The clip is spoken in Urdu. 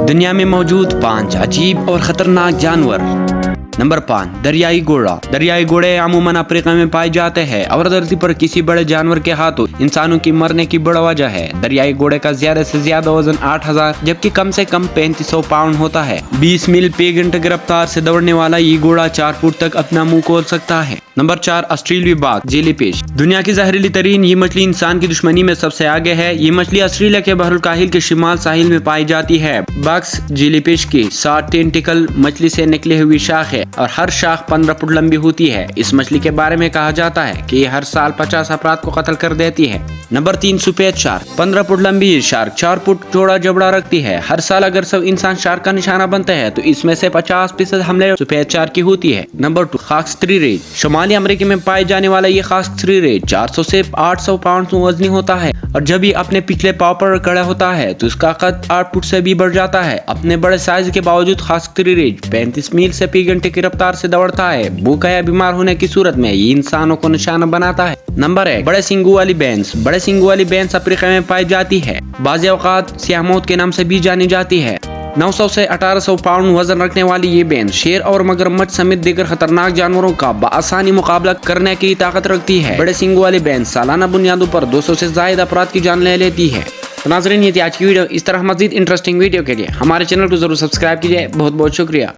دنیا میں موجود 5 عجیب اور خطرناک جانور۔ نمبر 5، دریائی گھوڑا۔ دریائی گھوڑے عموماً افریقہ میں پائے جاتے ہیں اور دھرتی پر کسی بڑے جانور کے ہاتھوں انسانوں کی مرنے کی بڑا وجہ ہے۔ دریائی گھوڑے کا زیادہ سے زیادہ وزن 8000 جبکہ کم سے کم 3500 پاؤنڈ ہوتا ہے۔ 20 میل فی گھنٹہ کی رفتار سے دوڑنے والا یہ گھوڑا 4 فٹ تک اپنا منہ کھول سکتا ہے۔ نمبر 4، آسٹریلوی باغ جیلی فش۔ دنیا کی زہریلی ترین یہ مچھلی انسان کی دشمنی میں سب سے آگے ہے۔ یہ مچھلی آسٹریلیا کے بحر الکاہل کے شمال ساحل میں پائی جاتی ہے۔ باکس جیلی فش کی 7 ٹینٹیکل مچھلی سے نکلی ہوئی شاخ ہے اور ہر شاخ 15 فٹ لمبی ہوتی ہے۔ اس مچھلی کے بارے میں کہا جاتا ہے کہ یہ ہر سال 50 افراد کو قتل کر دیتی ہے۔ نمبر 3، سفید شارک۔ 15 فٹ لمبی یہ شارک 4 فٹ چوڑا جبڑا رکھتی ہے۔ ہر سال اگر سب انسان شارک کا نشانہ بنتے ہیں تو اس میں سے 50% حملے سفید شارک کی ہوتی ہے۔ نمبر 2، خاکستری ریچھ۔ شمالی امریکہ میں پائے جانے والا یہ خاکستری ریچھ 400 سے 800 پاؤنڈ وزنی ہوتا ہے اور جب یہ اپنے پچھلے پاؤں پر کھڑا ہوتا ہے تو اس کا قد 8 فٹ سے بھی بڑھ جاتا ہے۔ اپنے بڑے سائز کے باوجود خاکستری ریچھ 35 میل سے فی گھنٹے کی رفتار سے دوڑتا ہے۔ بھوکا یا بیمار ہونے کی صورت میں یہ انسانوں کو نشانہ بناتا ہے۔ نمبر 1، بڑے سینگوں والی بینس۔ بڑے سینگوں والی بینس افریقہ میں پائی جاتی ہے۔ بعض اوقات سیاہ موت کے نام سے بھی جانی جاتی ہے۔ 900 سے 1800 پاؤنڈ وزن رکھنے والی یہ بینس شیر اور مگرمچھ سمیت دیگر خطرناک جانوروں کا بآسانی مقابلہ کرنے کی طاقت رکھتی ہے۔ بڑے سینگوں والی بینس سالانہ بنیادوں پر 200 سے زائد افراد کی جان لے لیتی ہے۔ تو ناظرین، یہ تھی آج کی ویڈیو۔ اس طرح مزید انٹرسٹنگ ویڈیو کے لیے ہمارے چینل کو ضرور سبسکرائب کیجیے۔ بہت بہت شکریہ۔